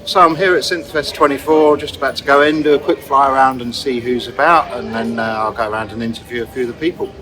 So I'm here at Synthfest 24, just about to go in, do a quick fly around and see who's about, and then I'll go around and interview a few of the people.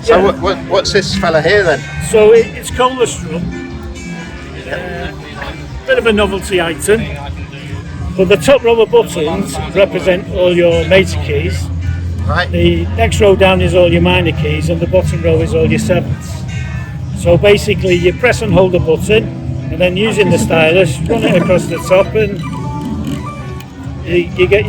So what's this fella here then? So it's called the Strum. Bit of a novelty item. But the top row of buttons represent all your major keys. Right. The next row down is all your minor keys, and the bottom row is all your sevenths. So basically you press and hold the button, and then using the stylus, run it across the top, and you get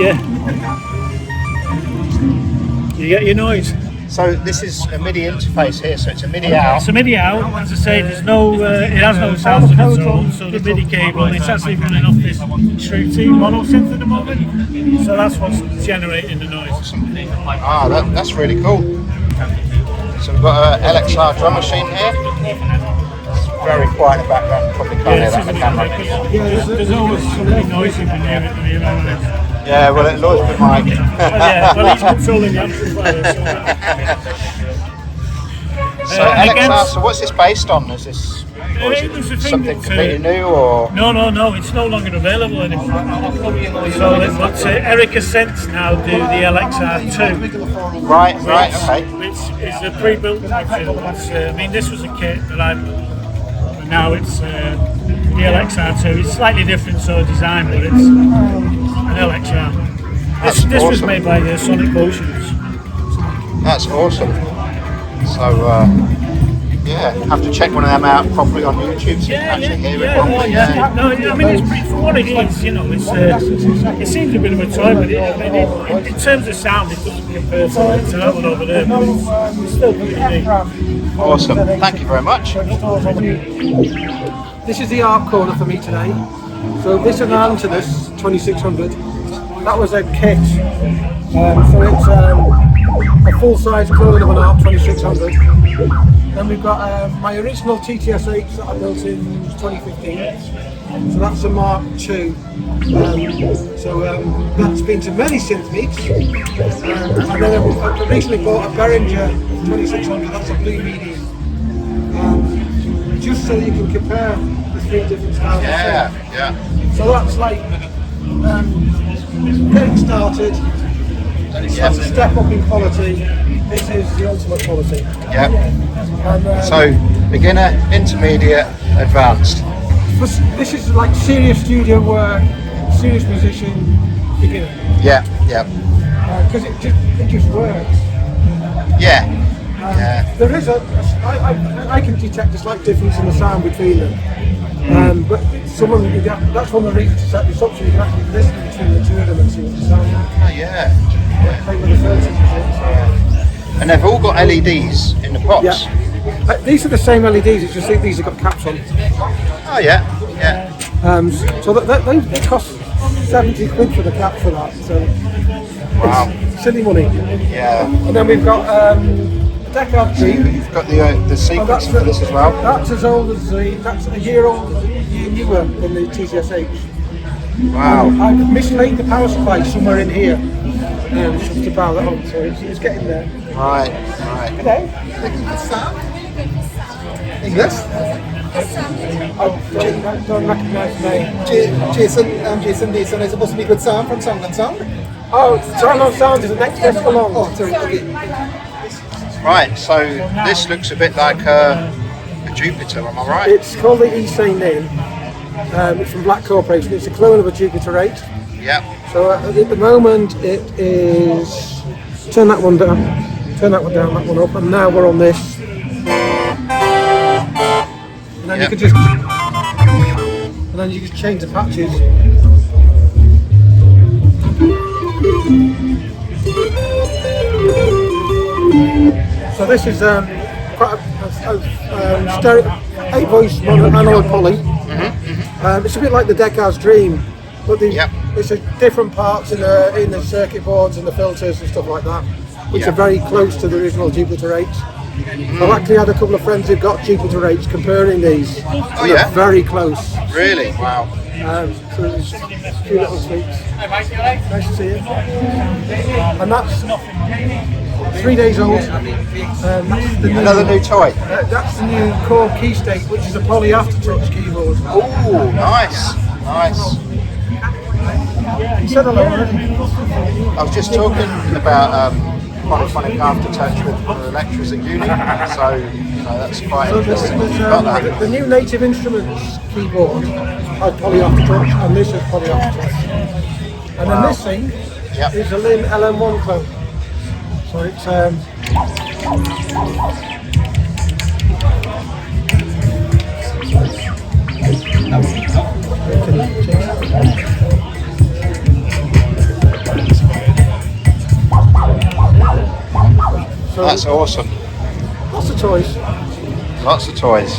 your noise. So this is a MIDI interface here, so it's a MIDI out. It's a MIDI out. As I say, there's no, it has no sounds of its own. So the MIDI cable, it's actually running off this True T mono synth at the moment. So that's what's generating the noise. Awesome. Ah, that's really cool. So we've got an LXR Drum Machine here. It's very quiet in the background. Probably can't hear that on the camera. There's always something noisy when you're at the Yeah, well, it'll always be Mike. well, he's controlling the amplifier. So LXR, so what's this based on? Is this something completely new, or? No, it's no longer available anymore. So Erica Sense now do the LXR 2. Right, okay. Which is a pre-built version. I mean, this was a kit that but now it's the LXR 2. It's slightly different sort of design, but it's an LXR. This awesome. was made by the Sonic Potions. That's awesome. So, yeah, have to check one of them out properly on YouTube so you can actually hear it properly. No, I mean, it's pretty, for what it is, you know, it seems a bit of a toy, but in terms of sound, it doesn't compare to that one over there, but it's still pretty neat. Awesome, thank you very much. This is the art corner for me today. So this is an Antonus 2600. That was a kit. So it's a full-size clone of an ARC 2600. Then we've got my original TTS-8 that I built in 2015. So that's a Mark II. That's been to many synth meets. And then I recently bought a Behringer 2600. That's a blue medium. Just so you can compare the three different styles. Yeah. So that's like getting started. That's a step up in quality. This is the ultimate quality. Yeah. And, So beginner, intermediate, advanced. This is like serious studio work, serious musician, beginner. Yeah. Because it just works. Yeah. Yeah. There is I can detect a slight difference in the sound between them. But that's one of the reasons to set this up, so you can actually listen between the two of them and see what the sound is. Oh, yeah. Same with the filters, And they've all got LEDs in the pots. Yeah. These are the same LEDs, it's just these have got caps on. Oh, yeah. Yeah. So they cost 70 quid for the cap for that. So Wow. it's silly money. Yeah. And then we've got Deckard Dream. You've got the sequence for this as well. That's as old as that's a year newer than the TCSH. Wow. I've mislaid the power supply somewhere in here to power that on, so it's getting there. Right. Good day. English? I don't recognise the name. Jason Mason. I supposed to speak with Sam from Sound and Sound. Oh, Sound Sound is the next best along. Oh, sorry. Okay. Right, so this looks a bit like a Jupiter, am I right? It's called the E-Sane name. It's from Black Corporation. It's a clone of a Jupiter 8. Yep. So at the moment it is. Turn that one down. Turn that one down. That one up. And now we're on this. And then you can just. And then you just change the patches. So this is quite a stereo, 8-voice analog poly. It's a bit like the Deckard's Dream, but it's a different parts in the circuit boards and the filters and stuff like that, which are very close to the original Jupiter 8s. I've actually had a couple of friends who've got Jupiter 8s comparing these. Oh, yeah? They're very close. Really? Wow. So there's a few little tweaks. Nice to see you. And that's 3 days old. That's the Another new toy. That's the new Core Key State, which is a poly aftertouch keyboard. Oh, nice. You said hello already. I was just talking about polyphonic aftertouch with the lecturers at uni, so that's quite interesting. You've got that. The new Native Instruments keyboard had poly aftertouch, and this is poly aftertouch. And then this thing is a Lin LM1 clone. So it's so That's awesome. lots of toys. Lots of toys.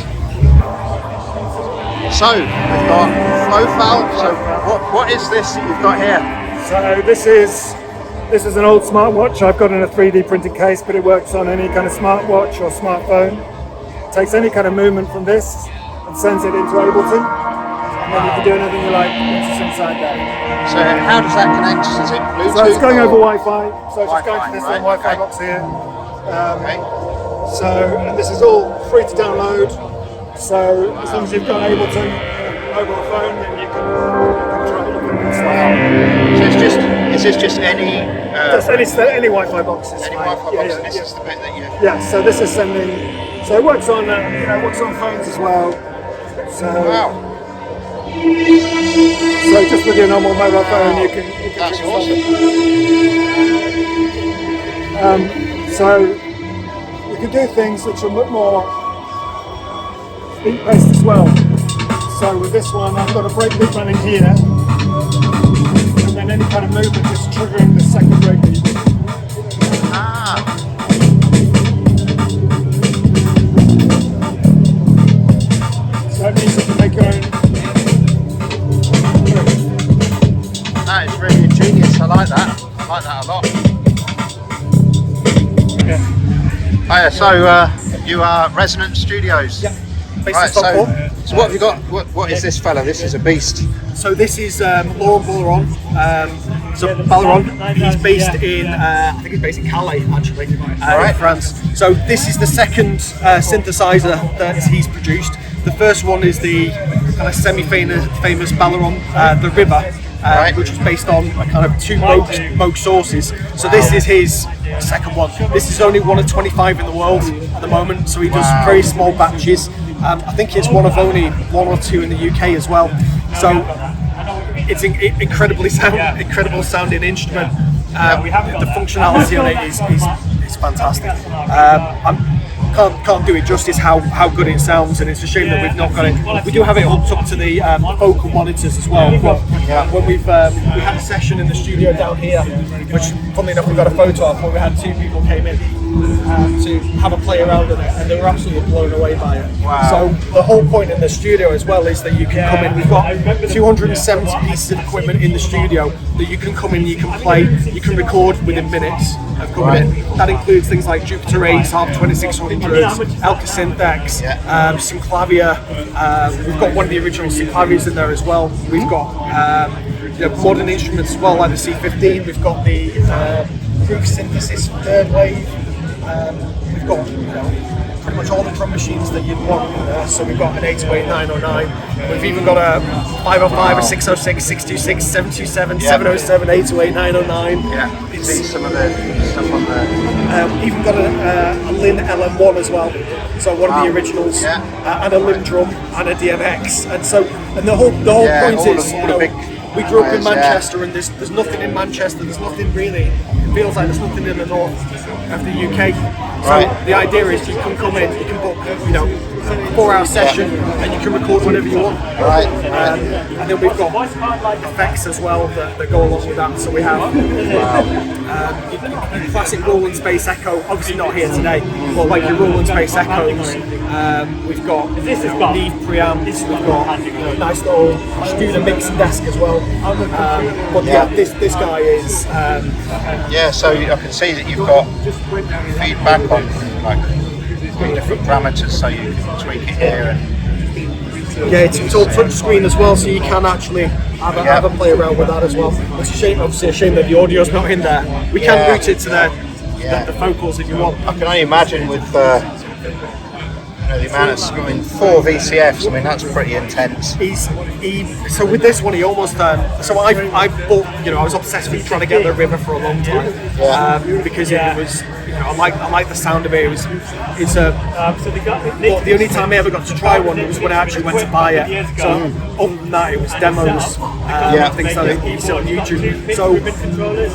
So we've got Flowfal. So what is this that you've got here? So this is an old smartwatch I've got in a 3D printed case, but it works on any kind of smartwatch or smartphone. It takes any kind of movement from this and sends it into Ableton, and then you can do anything you like once it's inside there. So how does that connect? Is it Bluetooth? So it's going over or- Wi-Fi, so it's just going to this little right, Wi-Fi okay. box here. Okay. So, and this is all free to download. So as long as you've got Ableton mobile phone, then you can try it and stuff. So it's just, is this just any Just any Wi-Fi box is any fine. Wi-Fi box? Yeah, And this yeah. is the bit that you. Yeah, so this is sending. So it works on, works on phones as well. So, Wow, so just with your normal mobile phone, you can. that's check awesome. So you can do things which are a bit more beat-based as well. So with this one, I've got a breakbeat running here, and then any kind of movement is triggering the second breakbeat. Ah, So that means you can make your own. that is really ingenious. I like that. I like that a lot. Yeah. Oh, yeah, so you are Resonant Studios. Yeah. Right, so what have you got? What is this fella? This is a beast. So this is Laurent Balleron. So Balleron, he's based in, I think he's based in Calais actually, in France. So this is the second synthesizer that he's produced. The first one is the kind of semi-famous Balleron, the River, which was based on a kind of two Moog sources. So this is his second one. This is only one of 25 in the world at the moment, so he does very small batches. I think it's one of only 1 or 2 in the UK as well. So it's incredible sounding instrument. The functionality on it is it's fantastic. Can't do it justice how good it sounds, and it's a shame that we've not got it. We do have it hooked up to the vocal monitors as well. But when we had a session in the studio down here, which funnily enough we got a photo of, where we had 2 people came in to have a play around with it, and they were absolutely blown away by it. Wow. So the whole point in the studio as well is that you can come in. We've got 270 pieces of equipment in the studio that you can come in, you can play, you can record within minutes of coming in. That includes things like Jupiter 8, Harp 2600s, Elka Synthex, Synclavia. We've got one of the original Synclavias in there as well. We've got modern instruments as well, like the C15. We've got the Groove Synthesis third wave. We've got pretty much all the drum machines that you'd want in there. So we've got an 808 909. We've even got a 505, a 606, 626, 727, 707, 808 909. Yeah, see some of the stuff on there. Even got a Lin LM1 as well. So one of the originals, and a Lim drum and a DMX. And the whole point is, we grew up in Manchester, and there's nothing in Manchester. There's nothing really. It feels like there's nothing in the north of the UK. So the idea is you can come in, you can book, 4-hour session, and you can record whenever you want. Right. And then we've got effects as well that go along with that. So we have your classic Roland Space Echo, obviously not here today, but like your Roland Space Echoes. We've got Neve preamps, we've got a nice little studio mixing desk as well. This guy is. So I can see that you've got feedback on like different parameters, so you can tweak it here. It's all touch screen as well, so you can actually have a play around with that as well. It's a shame that the audio's not in there. We can route it to the vocals if you want. I can only imagine with the amount of 4 VCFs. I mean, that's pretty intense. So with this one, he almost. So I bought. I was obsessed with trying to get the River for a long time because it was. I like the sound of it. It's a. But the only time I ever got to try one was when I actually went to buy it. So other than that, it was demos, things like you see on YouTube. So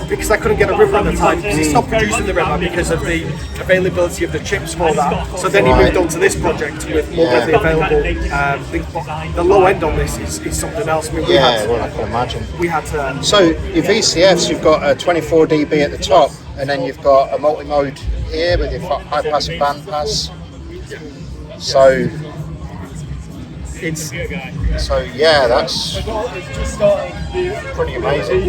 because I couldn't get a River at the time, because he stopped producing the River because of the availability of the chips for that. So then he moved on to this project with more readily available things. But the low end on this is something else. I mean, I can imagine. We had to. So your VCFs, you've got a 24 dB at the top, and then you've got a multi-mode here with your high pass and band pass. So It's that's pretty amazing.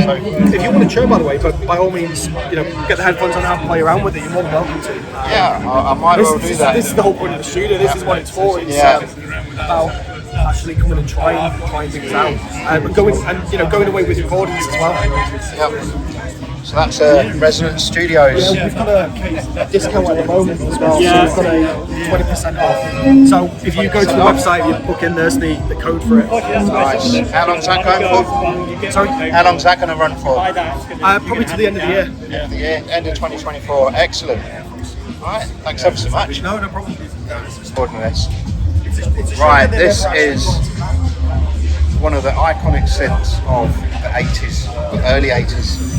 So if you want to churn, by the way, but by all means, get the headphones on and have a play around with it. You're more than welcome to. I might well do that. This is the whole point of the studio. This is what it's for. It's about actually coming and trying things out, but going away with recordings as well. So that's Resonance Studios. We've got a discount at the moment as well. So we've got a 20% off. So if you go to the website, you book in, there's the code for it. Nice. How long's that going for? Sorry? How long's that going to run for? Probably to the end of the year. End of the year, end of 2024. Excellent. Alright, thanks ever so much. No problem. Recording this. Right, this is one of the iconic synths of the 80s, the early 80s.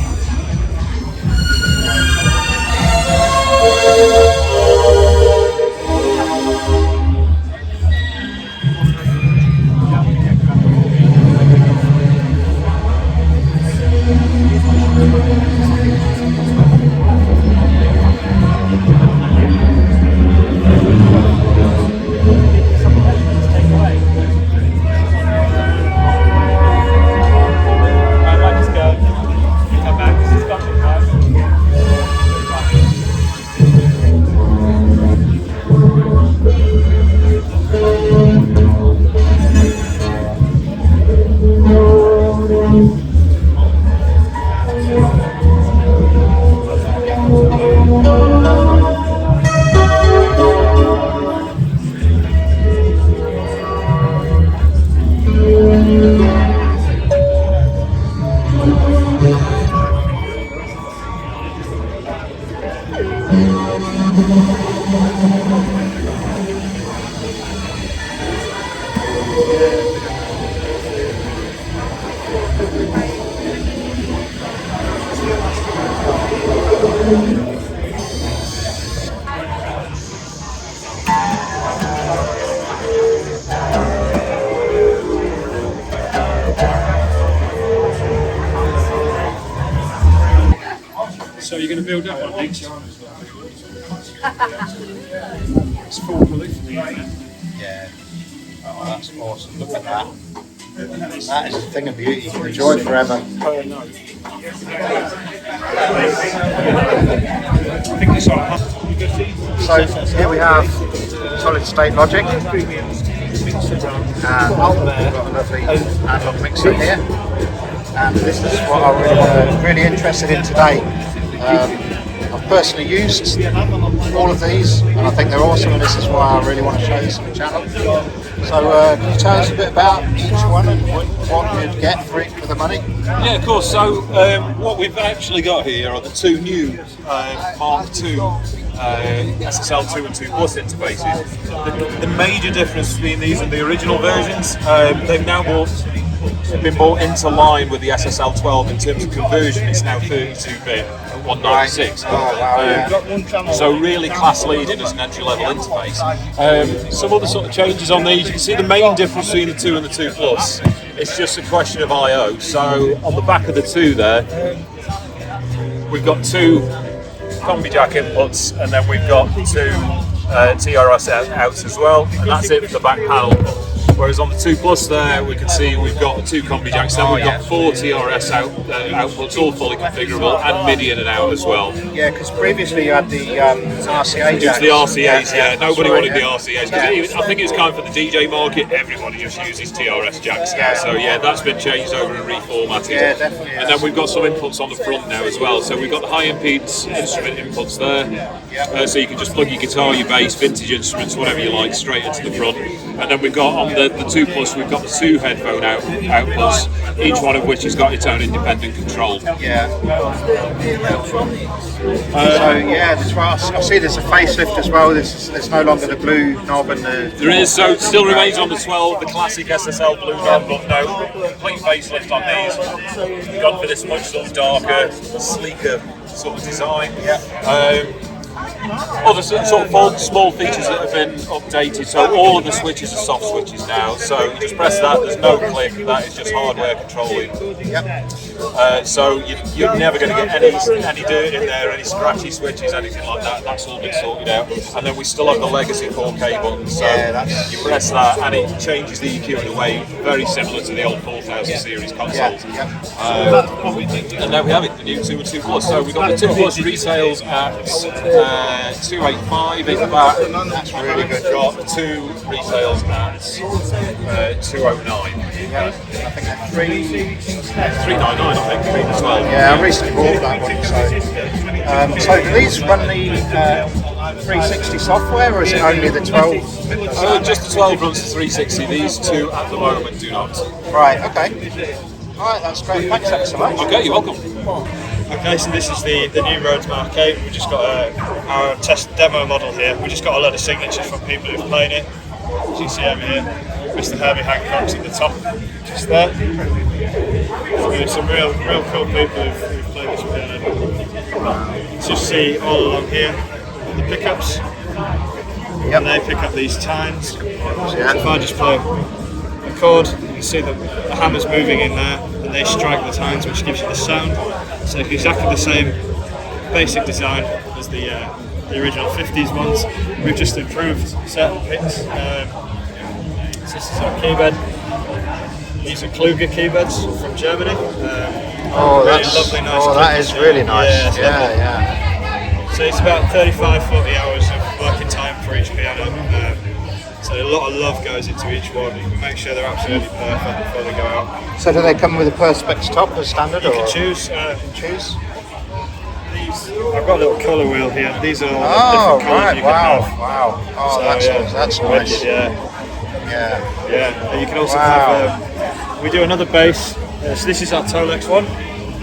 you're going to build that one next? It's full polyphony, isn't it? Yeah. Oh, that's awesome. Look at that. That is a thing of beauty. Enjoy forever. I think it's on. So here we have solid state logic. And we've got a lovely analog mixer here. And this is what I'm really interested in today. I've personally used all of these, and I think they're awesome, and this is why I really want to show this on the channel. So can you tell us a bit about each one and what you'd get for it for the money? Yeah, of course. So what we've actually got here are the two new Mark II SSL2 and 2 Plus interfaces. The major difference between these and the original versions, they've now been brought into line with the SSL12 in terms of conversion. It's now 32-bit at 196. Oh, wow, yeah. So really class leading as an entry-level interface. Some other sort of changes on these. You can see the main difference between the 2 and the 2 Plus. It's just a question of I/O. So on the back of the 2 there, we've got 2 combi jack inputs, and then we've got 2 TRS outs as well, and that's it for the back panel. Whereas on the 2 Plus there, we can see we've got 2 combi jacks, then we've got 4 TRS outputs, all fully configurable, and MIDI in and out as well. Yeah, because previously you had the RCA It was jacks. the RCAs, yeah. Nobody right, wanted the RCAs. Because I think it's kind of for the DJ market, everybody just uses TRS jacks now. So yeah, that's been changed over and reformatted. Yeah, definitely. And then we've got some inputs on the front now as well. So we've got the high impedance instrument inputs there. So you can just plug your guitar, your bass, vintage instruments, whatever you like, straight into the front. And then we've got on the 2 Plus, we've got the 2 headphone outputs, each one of which has got its own independent control. Yeah. So yeah, that's right. I see there's a facelift as well. There's no longer the blue knob and the. There is, so it still remains on the 12, the classic SSL blue knob, but no, complete facelift on these. We've gone for this much sort of darker, sleeker sort of design. Other sort of small features that have been updated, so all of the switches are soft switches now, so you just press that, there's no click, that is just hardware controlling. So you're never going to get any dirt in there, any scratchy switches, anything like that, that's all been sorted out. And then we still have the legacy 4K button, so you press that and it changes the EQ in a way very similar to the old 4000 series consoles. And now we have it, the new 2 and 2 Plus. So we've got the 2 Plus retails at 285 in the back. That's really good. We've got the 2 retails at 209. I think they're 399, I think, as well. Yeah, I recently bought that one. So do these run the 360 software, or is it only the 12? Just the 12 runs the 360. These 2 at the moment do not. Right. Okay. All right, that's great. Thanks ever so much. Okay, you're welcome. Okay, so this is the new Rhodes Mark 8. We've just got our test demo model here. We just got a lot of signatures from people who've played it. As you can see over here, Mr. Herbie Hancock's at the top, just there. So there's some real cool people who've played this piano. You just see all along here the pickups. And they pick up these tines. So if I just play a chord, you can see the hammer's moving in there, and they strike the tines, which gives you the sound. So exactly the same basic design as the original 50s ones. We've just improved certain bits. So this is our keyboard. These are Kluger keyboards from Germany. That's lovely, nice. that is really nice. Yeah. So it's about 35-40 hours of working time for each piano. So a lot of love goes into each one. You can make sure they're absolutely perfect before they go out. So do they come with a Perspex top as standard, You or can choose. choose? These, I've got a little colour wheel here. These are all Oh, different colours right. you can Wow. have. Wow. Oh, So, that's nice. wicked, yeah. And you can also have. We do another bass. So this is our Tolex one.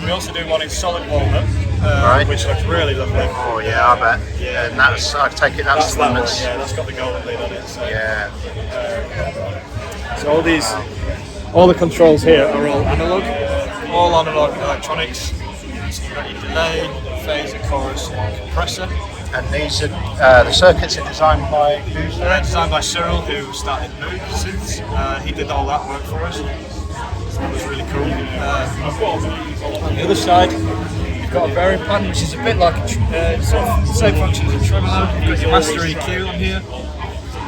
We also do one in solid walnut, which looks really lovely. Oh yeah, I bet. Yeah. And that's, I take it that's the that one one. that's. Yeah, that's got the golden lead on it. So. Yeah. So all the controls here are all analog electronics. So you've got your delay, phaser, chorus, compressor. And these are the circuits are designed by who's They're designed by Cyril, who started Moog Synths. He did all that work for us. So that was really cool. On the other side, you've got a variant pan, which is a bit like sort of the same function as a trimmer. You've got your master EQ on here,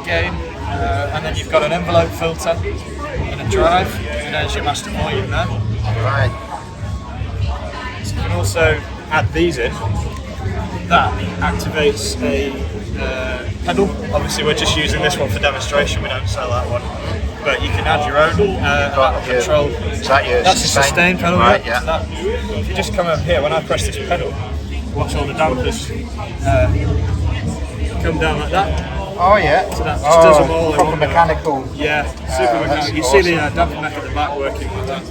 gain, and then you've got an envelope filter and a drive, and there's your master volume there. Right. So you can also add these in. That activates a pedal. Obviously we're just using this one for demonstration, we don't sell that one. But you can add your own control. Is that your That's a sustain pedal. Right, yeah. If you just come over here, when I press this pedal, watch all the dampers come down like that. Oh yeah. So that just does them all in proper one go. mechanical. Yeah, super mechanical. You see the damper mech at the back working like that.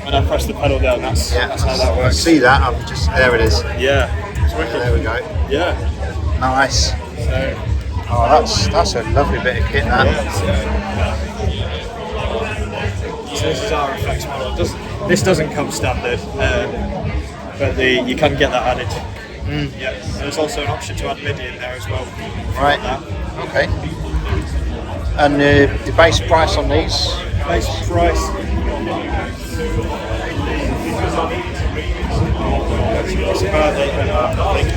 When I press the pedal down, that's how that I works. see that. I'm just there. It is. Yeah, it's wicked. There we go. Yeah. Nice. So, Oh, that's a lovely bit of kit. That. So this is our effects model. This doesn't come standard, but you can get that added. Yeah. There's also an option to add MIDI in there as well. Right. Okay. And the base price on these? Base price. It's about 8.5, I think.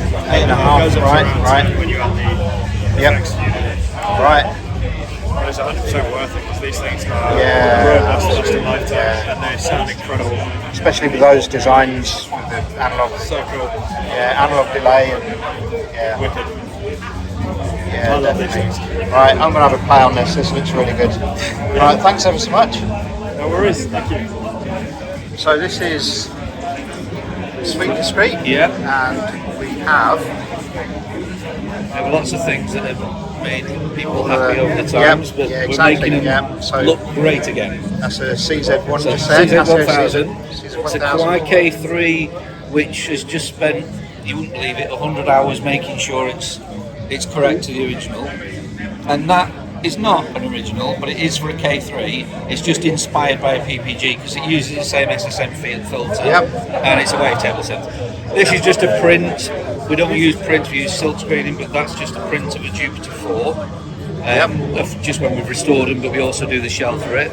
8.5. Right. When you add the effects unit. Right. But it's 100% worth it because these things are last a lifetime and they sound incredible. Especially with those designs with the analog. So cool. Yeah, analog delay and Wicked. yeah, I love these definitely. things. Right, I'm gonna have a play on this. This looks really good. Right, thanks ever so much. No worries. Thank you. So this is Sweet Discrete. Yeah. And we have There were lots of things that have made people happy over the times, but exactly, we're making them so look great again. that's a CZ1 So just said. That's a CZ1000. CZ1000. It's a Kwai K3 which has just spent, you wouldn't believe it, 100 hours making sure it's correct to the original. And that is not an original, but it is for a K3. It's just inspired by a PPG because it uses the same SSM filter and it's a wavetable sensor. This is just a print. We don't use print, we use silk screening, but that's just a print of a Jupiter 4. Of just when we've restored them, but we also do the shell for it.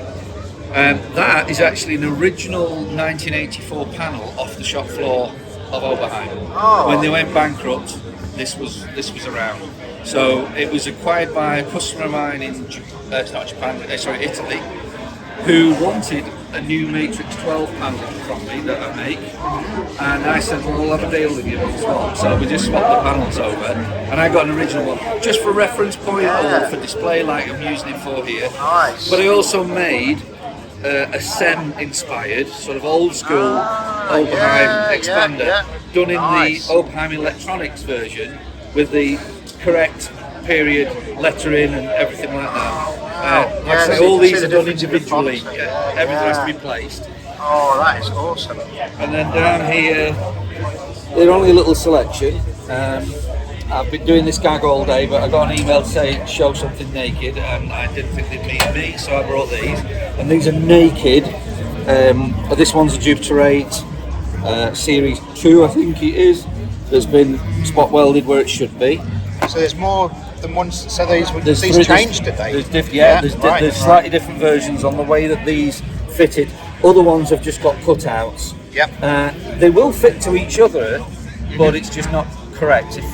That is actually an original 1984 panel off the shop floor of Oberheim. When they went bankrupt, this was around. So it was acquired by a customer of mine in Italy, who wanted a new Matrix 12 panel from me that I make, and I said, well, we'll have a deal with you on swap. So we just swapped the panels over, and I got an original one, just for reference point or for display like I'm using it for here. Nice. But I also made a SEM-inspired, sort of old-school Oberheim expander, done in the Oberheim Electronics version with the correct period lettering and everything like that. Like I say, all these are done individually. Everything has to be placed. Oh, that is awesome. And then down here, they're only a little selection. I've been doing this gag all day, but I got an email to say show something naked, and I didn't think they'd meet me, so I brought these. And these are naked. This one's a Jupiter 8 Series 2, I think it is. That's been spot welded where it should be. So there's more than one. So these There's changed, did they? There's slightly different versions on the way that these fitted. Other ones have just got cutouts. They will fit to each other, but it's just not correct. If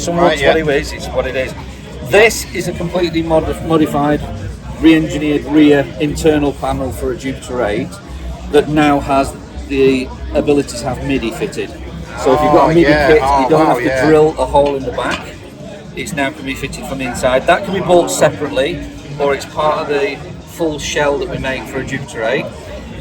someone wants what it is, it's what it is. This is a completely modified, re-engineered rear internal panel for a Jupiter 8 that now has the ability to have MIDI fitted. So if you've got a MIDI kit, you don't have to drill a hole in the back. It's now can be fitted from the inside. That can be bought separately, or it's part of the full shell that we make for a Jupiter 8.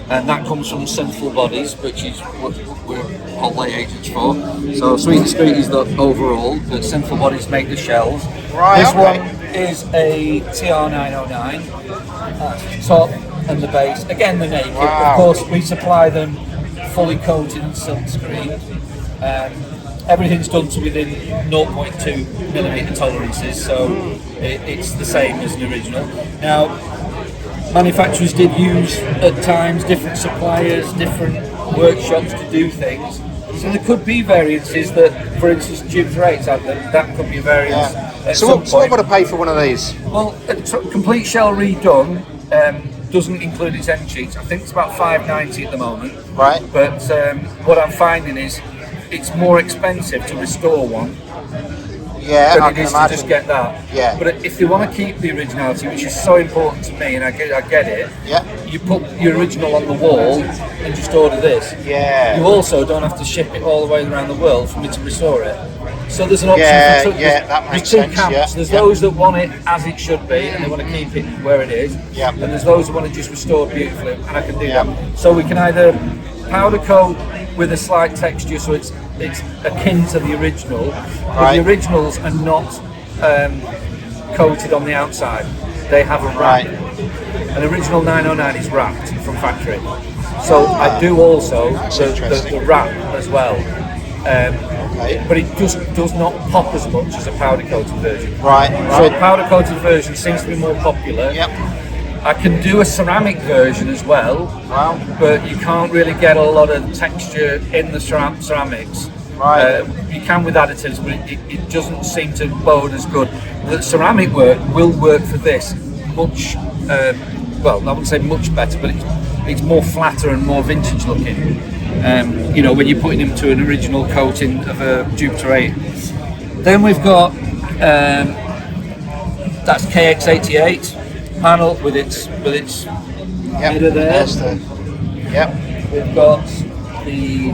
And that comes from Synthful Bodies, which is what we're holiday agents for. So Sweet Discrete is the overall, but Synthful Bodies make the shells. This one is a TR909, top and the base. Again, the naked. Of course, we supply them fully coated and silk screened. Everything's done to within 0.2mm tolerances, so it's the same as an original. Now, manufacturers did use at times different suppliers, different workshops to do things. So there could be variances that, for instance, Jupiter 8's had them, that could be a variance. So what have I got to pay for one of these? Well, a complete shell redone, doesn't include its end sheets. I think it's about £5.90 at the moment. Right. But what I'm finding is it's more expensive to restore one Yeah, than I it can is to imagine. just get that. Yeah. But if they want to keep the originality, which is so important to me, and I get it, Yeah. you put your original on the wall and just order this. Yeah. You also don't have to ship it all the way around the world for me to restore it. So there's an option Yeah, for yeah, that there's makes two sense, camps. yeah, There's yeah. those that want it as it should be and they want to keep it where it is. Yeah. And there's those that want to just restore beautifully, and I can do Yeah. that. So we can either powder coat with a slight texture, so it's akin to the original. But Right. the originals are not coated on the outside. They have a wrap. Right. An original 909 is wrapped from factory. So I do also That's the interesting. wrap as well. Okay. But it just does not pop as much as a powder coated version. Right. So a Right. powder coated version seems to be more popular. Yep. I can do a ceramic version as well, Wow. but you can't really get a lot of texture in the ceramics. Right. You can with additives, but it doesn't seem to bode as good. The ceramic work will work for this much, well, I wouldn't say much better, but it's more flatter and more vintage looking. You know, when you're putting them to an original coating of a Jupiter 8. Then we've got, that's KX88 panel with its Yep. header there. There's the. Yep. We've got the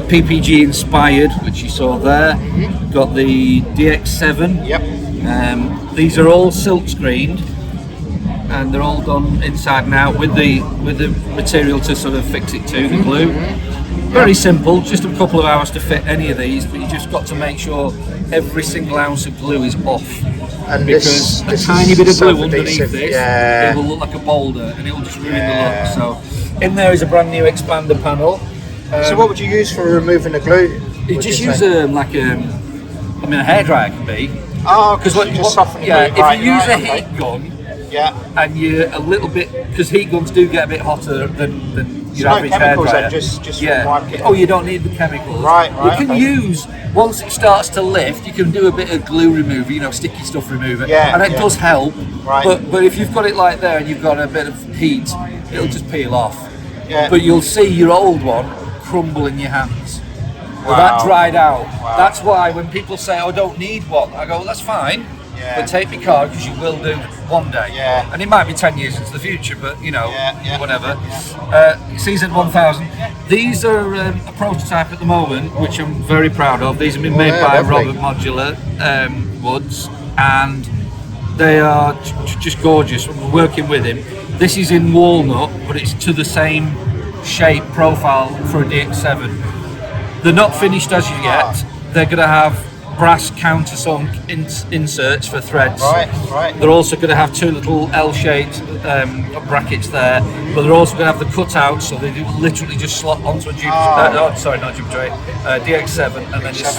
PPG inspired, which you saw there. Got the DX7. Yep. These are all silk screened, and they're all done inside and out with the material to sort of fix it to the glue. Very simple, just a couple of hours to fit any of these, but you just got to make sure every single ounce of glue is off. And Because this a tiny is bit of glue self-adhesive, underneath this, yeah. it will look like a boulder, and it will just ruin Yeah. the look. So, in there is a brand new expander panel. So what would you use for removing the glue? You would just say? use a hairdryer can be. Oh, because you just soften the yeah, glue. if Right, you use right, a okay. heat gun Yeah. and you're a little bit, because heat guns do get a bit hotter than your no average chemicals hairdryer. then, just yeah. wipe it. Oh, you don't need the chemicals. Right, You can okay. use, once it starts to lift, you can do a bit of glue remover, you know, sticky stuff remover, Yeah, and it yeah. does help. Right. But if you've got it like there and you've got a bit of heat, it'll just peel off. Yeah. But you'll see your old one crumble in your hands. Well, that Wow. dried out. Wow. That's why when people say, "Oh, I don't need one," I go, well, "That's fine, Yeah. but take my card because you will do one day." Yeah. And it might be 10 years into the future, but you know, Yeah, yeah. whatever. CZ1000. These are a prototype at the moment, which I'm very proud of. These have been made yeah, by lovely. Robert Modular Woods, and they are just gorgeous. We're working with him. This is in walnut, but it's to the same shape profile for a DX7. They're not finished as yet. They're going to have brass countersunk inserts for threads. Right, right. They're also going to have two little L-shaped brackets there, but they're also going to have the cutouts, so they do literally just slot onto a Jupiter. Sorry, not Jupiter 8, DX7, and then just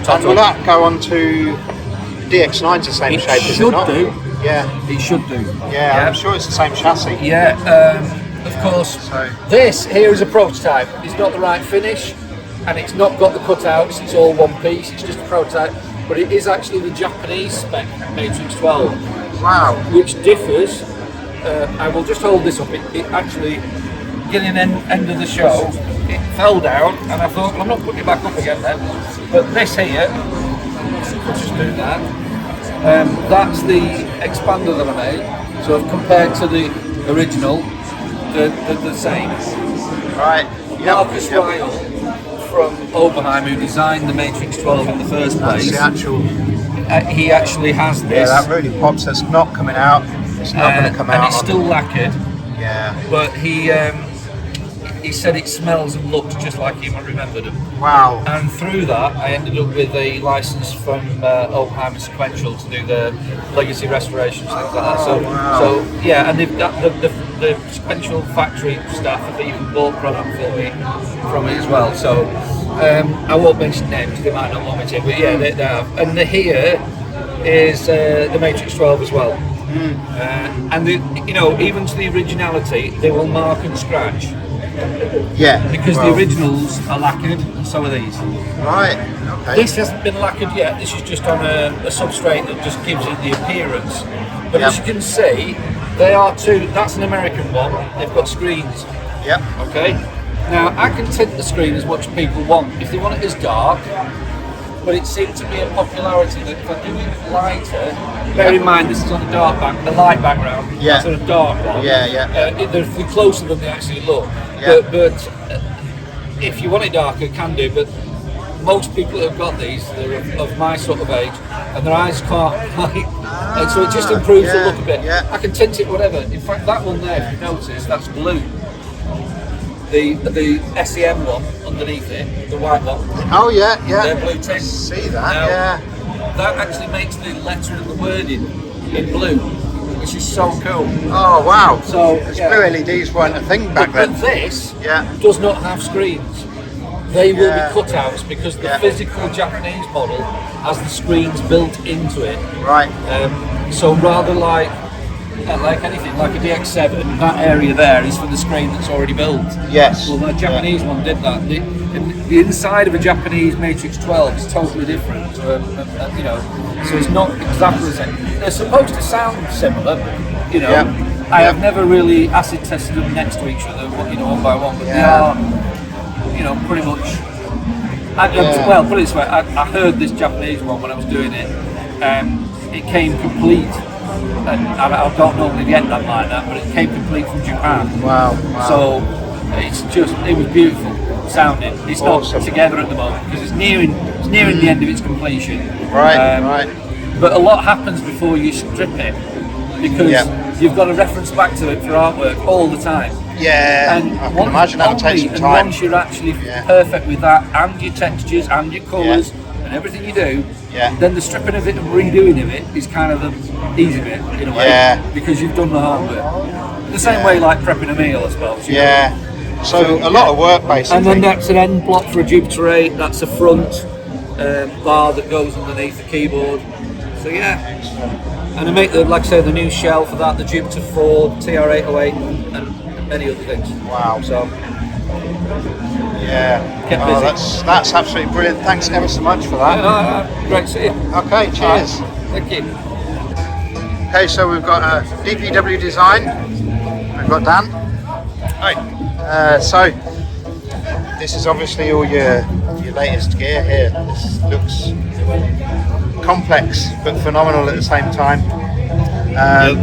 top And will up. that go on to DX9's the same It shape, is it should not? do. Yeah. It should do. Yeah, I'm sure it's the same chassis. Yeah, of course. So- This here is a prototype. It's not the right finish, and it's not got the cutouts. It's all one piece. It's just a prototype, but it is actually the Japanese spec Matrix 12, Wow. which differs. I will just hold this up. It actually, getting end of the show, it fell down, and I thought, well, I'm not putting it back up again then. But this here, let's just do that. That's the expander that I made. So compared to the original, they're the same. Right. Marcus Weil from Oberheim, who designed the Matrix 12 in the first That's place, the actual. he actually has Yeah, this. that really pops. It's not coming out. It's not going to come out. and it's on- still lacquered, Yeah. but he said it smells and looks just like him. I remembered him. Wow. And through that, I ended up with a license from Oberheim and Sequential to do the legacy restorations, things like that. So, wow. so yeah, and they've got the Sequential factory staff have even bought product for me from it as well. So I won't mention names; they might not want me to, but yeah, they have. And the here is the Matrix 12 as well. And you know, even to the originality, they will mark and scratch. Yeah. Because well, the originals are lacquered, and so are these. Right. Okay. This hasn't been lacquered yet. This is just on a substrate that just gives it the appearance. But as you can see, They are two. That's an American one. They've got screens. Yep. Okay. Now I can tint the screen as much as people want. If they want it as dark, but it seemed to be a popularity that if I do it lighter, bear in mind this is on the light background. Yeah. Sort of dark one. Yeah. They're closer than they actually look. Yeah. But if you want it darker, can do. But most people that have got these, they're of my sort of age, and their eyes can't quite. And so it just improves the look a bit. Yeah. I can tint it whatever. In fact, that one there, if you notice, that's blue. The SEM one underneath it, the white one. Oh yeah. They're blue tint. See that? Now, Yeah. That actually makes the letter and the wording in blue, which is so cool. Oh wow. So blue LEDs weren't a thing back then. But this Yeah. does not have screens. They will Yeah. be cutouts because the Yeah. physical Japanese model has the screens built into it. Right. So rather like anything, like a DX7, that area there is for the screen that's already built. Yes. Well, the Japanese one did that. The inside of a Japanese Matrix 12 is totally different. So it's not exactly the same. They're supposed to sound similar, Yeah. I have never really acid tested them next to each other, one by one, but they are, pretty much. Well, put it this way, I heard this Japanese one when I was doing it. It came complete. And I don't normally get that like that, but it came complete from Japan. Wow. So it was beautiful sounding. It's Awesome. not together at the moment because it's nearing the end of its completion. Right. But a lot happens before you strip it because you've got to reference back to it for artwork all the time. Yeah. And I can imagine that would take some time. once you're actually perfect with that and your textures and your colours and everything you do, then the stripping of it and redoing of it is kind of the easy bit in a way because you've done the hard work. The same way like prepping a meal, I suppose. So a lot of work basically. And then that's an end block for a Jupiter 8. That's a front bar that goes underneath the keyboard. So and I make the new shell for that, the Jupiter 4, TR808, and many other things. Wow. So kept busy. That's absolutely brilliant. Thanks ever so much for that. Great to see you. Okay, cheers. Thank you. Okay, so we've got DPW Design. We've got Dan. Hi. So this is obviously all your latest gear here. This looks complex but phenomenal at the same time.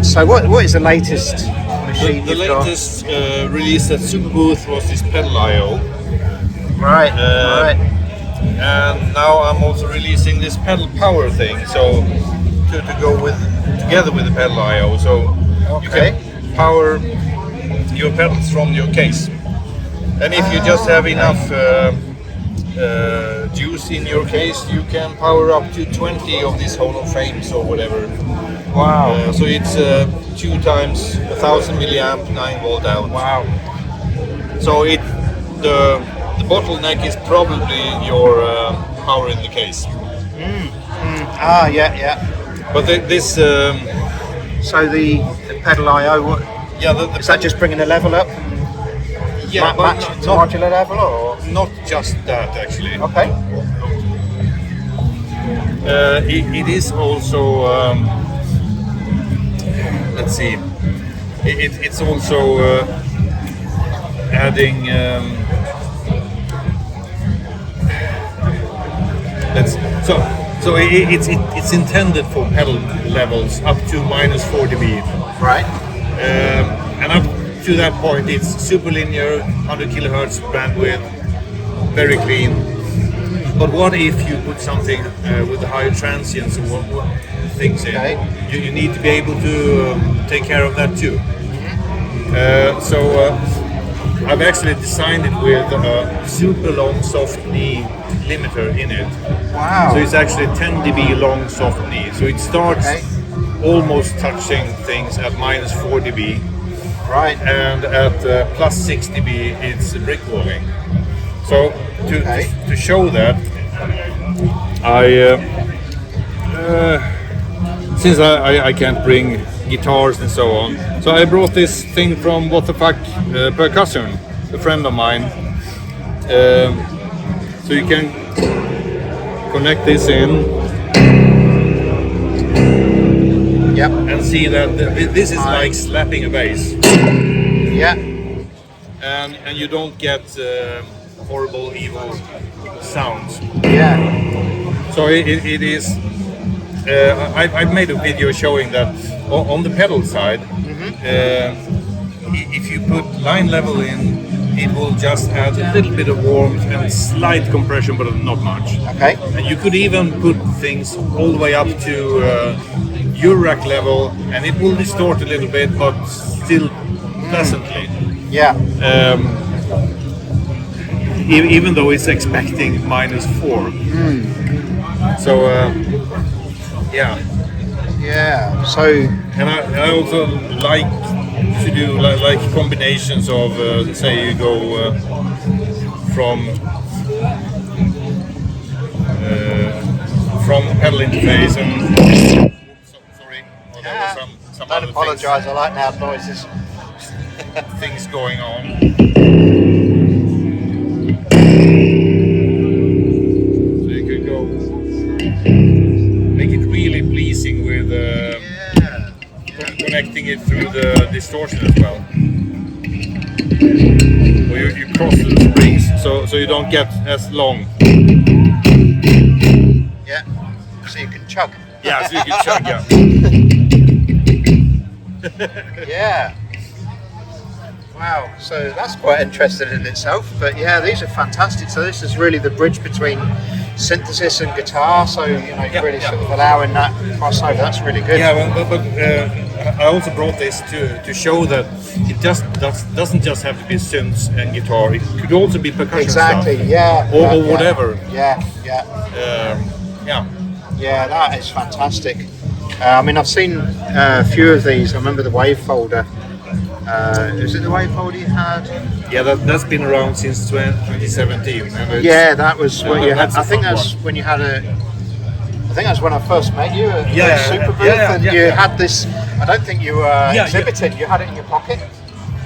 So what is the latest machine The you've got? latest release at Super Booth was this pedal I/O. Right. And now I'm also releasing this pedal power thing, so to go together with the pedal I/O, so you can power your pedals from your case. And if you just have enough juice in your case, you can power up to 20 of these hollow frames or whatever. Wow. So it's 2 times 1000 milliamp, 9 volt out. Wow. So the bottleneck is probably your power in the case. But this. So the pedal I/O, what? Is that just bringing the level up? Yeah, but match to modular level, or not just that actually. Okay. It is also. Let's see. It's also adding. So it's intended for pedal levels up to -4 dB. Right. And up to that point, it's super linear, 100 kilohertz bandwidth, very clean. But what if you put something with the higher transients and what things in? You need to be able to take care of that too. So I've actually designed it with a super long soft knee limiter in it. Wow. So it's actually 10 dB long soft knee. So it starts almost touching things at -4 dB. Right. And at +6 dB, it's brick walling. So to show that, since I can't bring guitars and so on, so I brought this thing from What the Fuck Percussion, a friend of mine. So you can connect this in. Yep. And can see that this is like slapping a bass. Yeah. And you don't get horrible, evil sounds. Yeah. So it is. I've made a video showing that on the pedal side, if you put line level in, it will just add a little bit of warmth and slight compression, but not much. Okay. And you could even put things all the way up to your rack level, and it will distort a little bit, but still pleasantly. Yeah. Even though it's expecting -4. So yeah. Yeah. So. And I also like to do like combinations of say you go from the pedal interface and sorry, there was some Don't other apologise. I like loud noises. things going on. So you could go make it really pleasing with connecting it through the distortion as well. Or you cross the springs so you don't get as long. Yeah. So you can chug. Yeah, so you can chug, yeah. Yeah. Wow, so that's quite interesting in itself, but yeah, these are fantastic. So this is really the bridge between synthesis and guitar, so you know, you're really sort of allowing that crossover. That's really good. Yeah, but I also brought this to show that it just doesn't just have to be synths and guitar. It could also be percussion Exactly, stuff. yeah. Or whatever. Yeah. Yeah, that is fantastic. I mean, I've seen a few of these. I remember the Wave folder. Is it the Wave folder you had? Yeah, that's been around since 2017. Yeah, that was what you had. That's a I think fun that's one. when you had a. I think that's when I first met you at Yeah, Super Booth, yeah, and yeah, you yeah. had this. I don't think you were exhibiting. You had it in your pocket.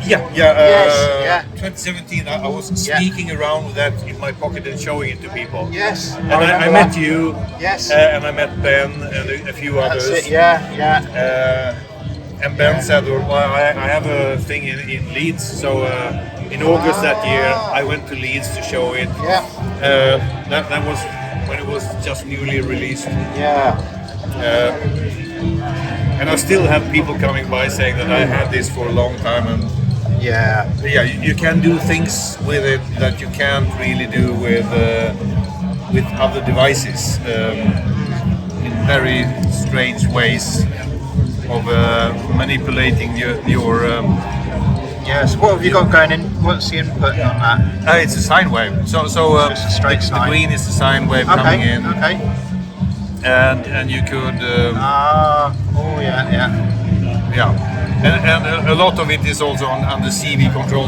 Yeah. Yes, 2017, I was sneaking around with that in my pocket and showing it to people. Yes. And I met you. Yes. And I met Ben and a few others. That's it. Yeah. And Ben said, well, I have a thing in Leeds, so in August that year I went to Leeds to show it. Yeah. That was when it was just newly released. Yeah. And I still have people coming by saying that I had this for a long time, and Yeah. you can do things with it that you can't really do with other devices in very strange ways of manipulating your Yes. What have you got going in? What's the input on that? it's a sine wave. So Just a straight the sine. green is the sine wave coming in, Okay. and you could Oh yeah. and a lot of it is also on the CV control.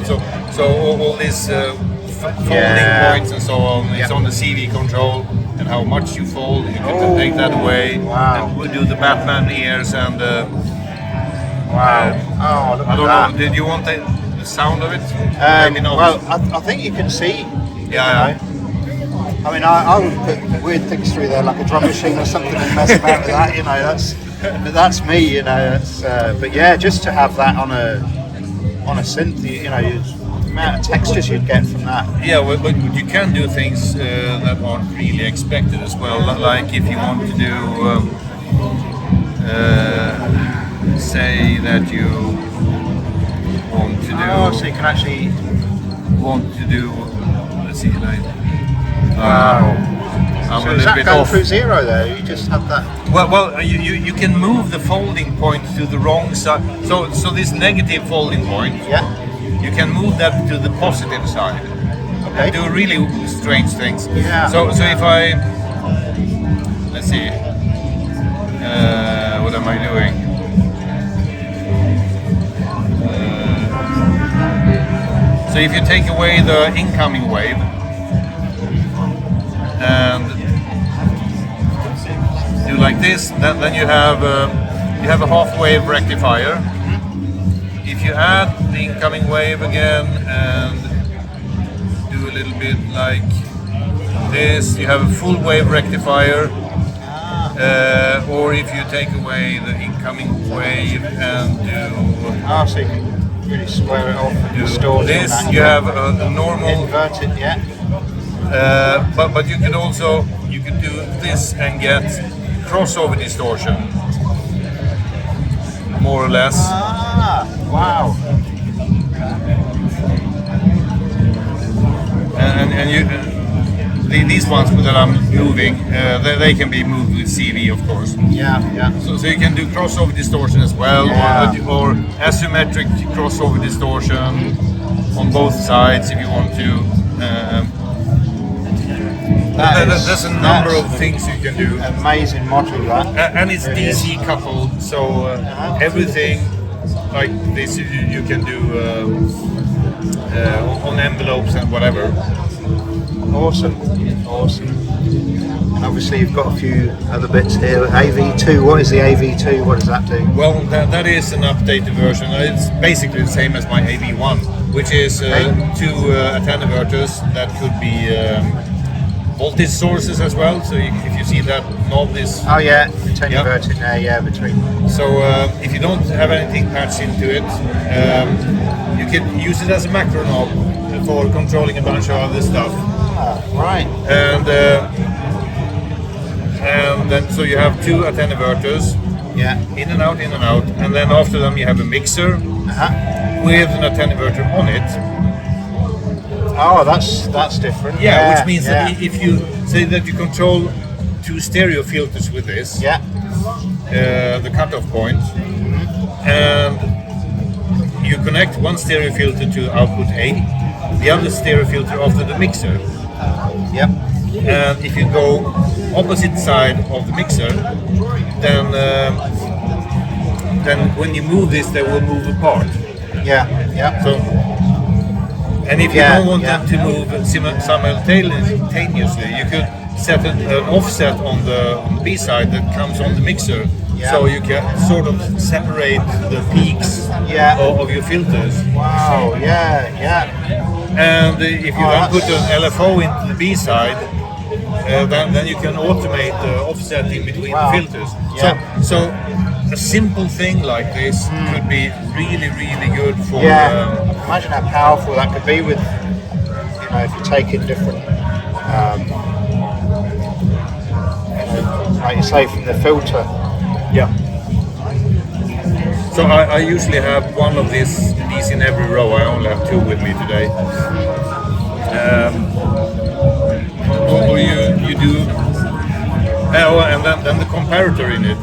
So all these folding points and so on, it's on the CV control, and how much you fold, you can take that away. Wow. And we do the Batman ears and. Wow. Oh, look I at don't that. know. Did you want the sound of it? Maybe not. Well, I think you can see. Yeah. I mean, I would put weird things through there, like a drum machine or something, and mess about with that. You know, that's me. You know, but yeah, just to have that on a synth, you know, the amount of textures you'd get from that. Yeah, but you can do things that aren't really expected as well. Like if you want to do, say that you want to do. Oh, so you can actually. Want to do. Let's see, like. Wow. I'm So a is little that bit going off. through zero there? You just have that. Well, you can move the folding point to the wrong side. So this negative folding point. Yeah. You can move that to the positive side. Okay. And do really strange things. Yeah. So if I let's see, what am I doing? So if you take away the incoming wave and do like this, then you have a half wave rectifier. If you add the incoming wave again and do a little bit like this, you have a full wave rectifier. or if you take away the incoming wave and do so you can really square it off and do distort this, that. you have a normal. Invert it, yeah. But you can do this and get crossover distortion, more or less. Wow. And you, these ones that I'm moving, they can be moved with CV, of course. Yeah. So you can do crossover distortion as well, or asymmetric crossover distortion on both sides if you want to. There's a number of things you can do. Amazing module, that. And it's DC coupled, so everything like this you can do on envelopes and whatever. Awesome. And obviously you've got a few other bits here. AV2, what is the AV2? What does that do? Well, that is an updated version. It's basically the same as my AV1, which is two attenuators that could be voltage sources as well. So if you see that knob is... Oh yeah, attenuator in there, between. So if you don't have anything patched into it, you can use it as a macro knob for controlling a bunch of other stuff. Right. And then so you have two attenuators, in and out, and then after them you have a mixer with an attenuator on it. Oh, that's different. Which means that if you say that you control two stereo filters with this, the cutoff point, and you connect one stereo filter to output A, the other stereo filter after the mixer. And if you go opposite side of the mixer, then when you move this, they will move apart. So, and if you don't want them to move simultaneously, you could set an offset on the B side that comes on the mixer, so you can sort of separate the peaks of your filters. Wow, And if you then put an LFO into the B side, then you can automate the offsetting between the filters. So a simple thing like this could be really, really good for. Imagine how powerful that could be with, if you take in different, like you say, from the filter. So I usually have one of these in every row. I only have two with me today. Or you do, and then the comparator in it.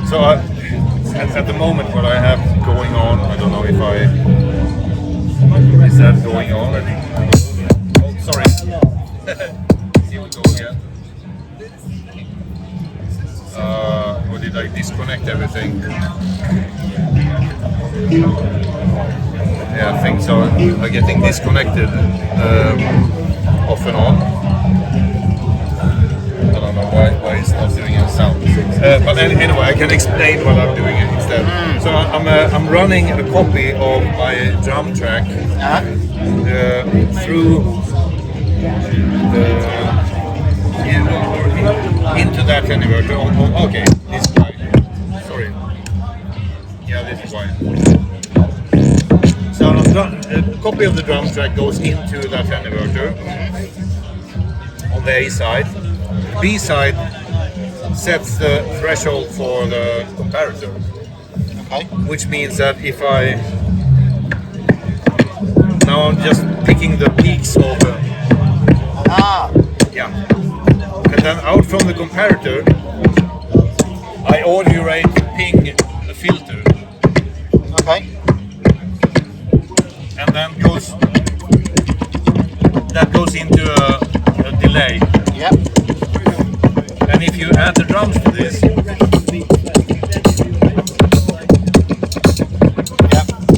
So at the moment what I have going on, I don't know if is that going on? Oh, sorry. Here we go again. Or did I disconnect everything? Yeah, I think so. I'm getting disconnected off and on. I don't know why it's not doing a sound. But anyway, I can explain what I'm doing instead. So I'm running a copy of my drum track through into that attenuator. Okay, this guy. Sorry. Yeah, this is why. So a copy of the drum track goes into that attenuator on the A side. The B side sets the threshold for the comparator. Which means that if now I'm just picking the peaks of and then out from the comparator I audio rate ping the filter. And then that goes into a delay. And if you add the drums to this,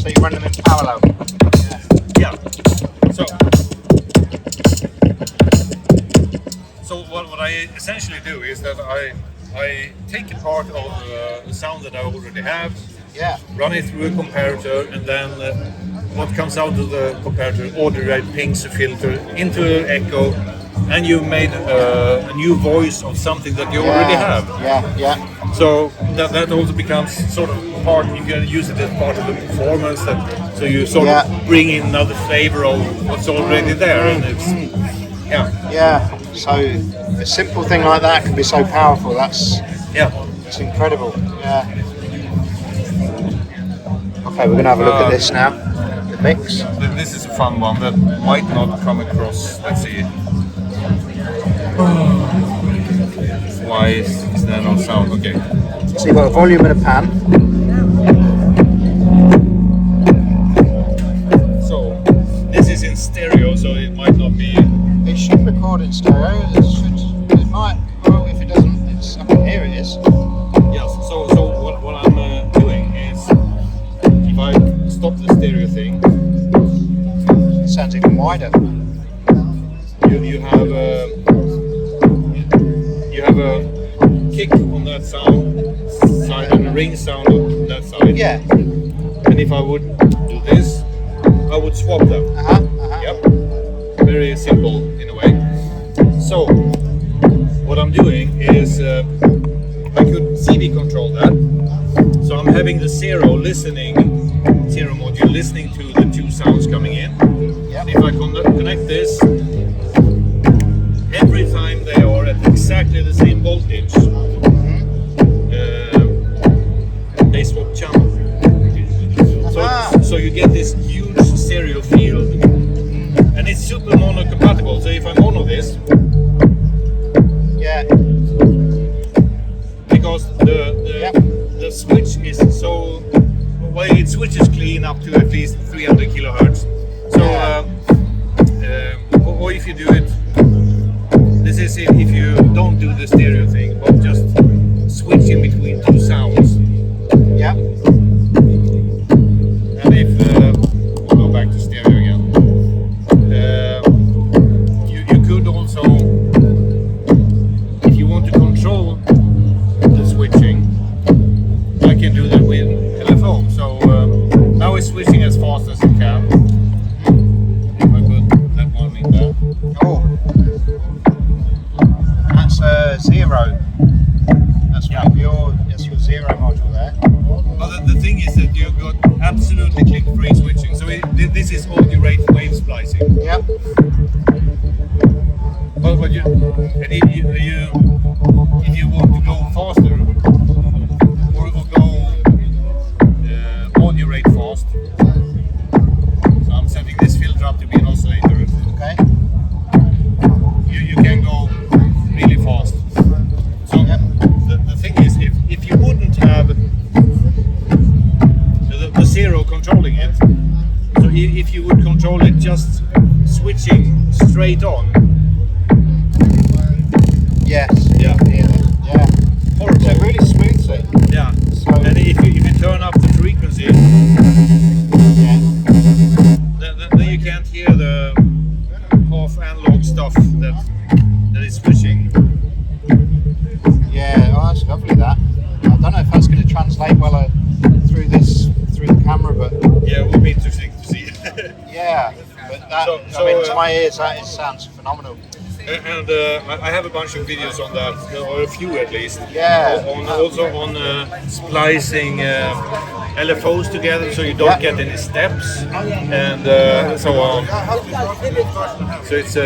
so you run them in parallel. So what I essentially do is that I take a part of the sound that I already have, run it through a comparator, and then what comes out of the comparator audio rate pings a filter into an echo, and you made a new voice of something that you already have. Yeah. So that also becomes sort of part. You can use it as part of the performance. So you sort of bring in another flavor of what's already there, and it's Yeah. So a simple thing like that can be so powerful. It's incredible. Yeah. Okay, we're gonna have a look at this now. The mix. This is a fun one that might not come across. Let's see. Why is there no sound? Okay. So you've got a volume and a pan. So this is in stereo, so it might not be. It should record in stereo. It might. Well, if it doesn't, it's. I mean, here it is. Yes. So what I'm doing is, if I stop the stereo thing, It sounds even wider. you have a kick on that side and a ring sound on that side. Yeah. And if I would do this, I would swap them. Yep. Very simple in a way. So what I'm doing is I could CV control that. So I'm having the zero module listening to the two sounds coming in. Yep. If I connect this, every time they are at exactly the same voltage, they swap channel. So you get this huge stereo field, and it's super mono compatible. So if I mono this, because the switch is so well, it switches clean up to at least 300 kilohertz. So or if you do it. This is if you don't do the stereo thing, but just switch in between two sounds. Yeah. And if we'll go back to stereo again, you could also, if you want to control the switching, I can do that with LFO. So now it's switching as fast as it can. If I put that one in there. Oh. That's zero. That's your zero module there. But the thing is that you've got absolutely click-free switching. So this is audio rate wave splicing. Yep. But if you want to go faster or go audio rate fast, so I'm setting this filter up to be an oscillator. Okay. You can go really fast. So the thing is, if you wouldn't have the zero controlling it, so if you would control it just switching straight on. Yes. Yeah. Horrible. So really smooth thing. Yeah. And if you turn up the frequency, then you can't hear the half analog stuff that is switching. Yeah, oh, that's lovely that. I don't know if that's going to translate well through the camera, but yeah, it would be interesting to see. yeah, but that, I mean, to my ears, sounds phenomenal. And I have a bunch of videos on that, or a few at least. Yeah. Also on splicing LFOs together, so you don't get any steps, and so on. So it's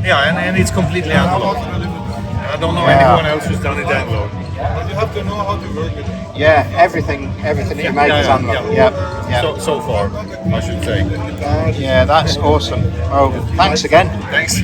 and it's completely analog. I don't know anyone else who's done it analog. But you have to know how to work with it. Yeah, everything that you make is analog. Yeah. So far, I should say. Yeah, that's awesome. Oh, thanks again. Thanks.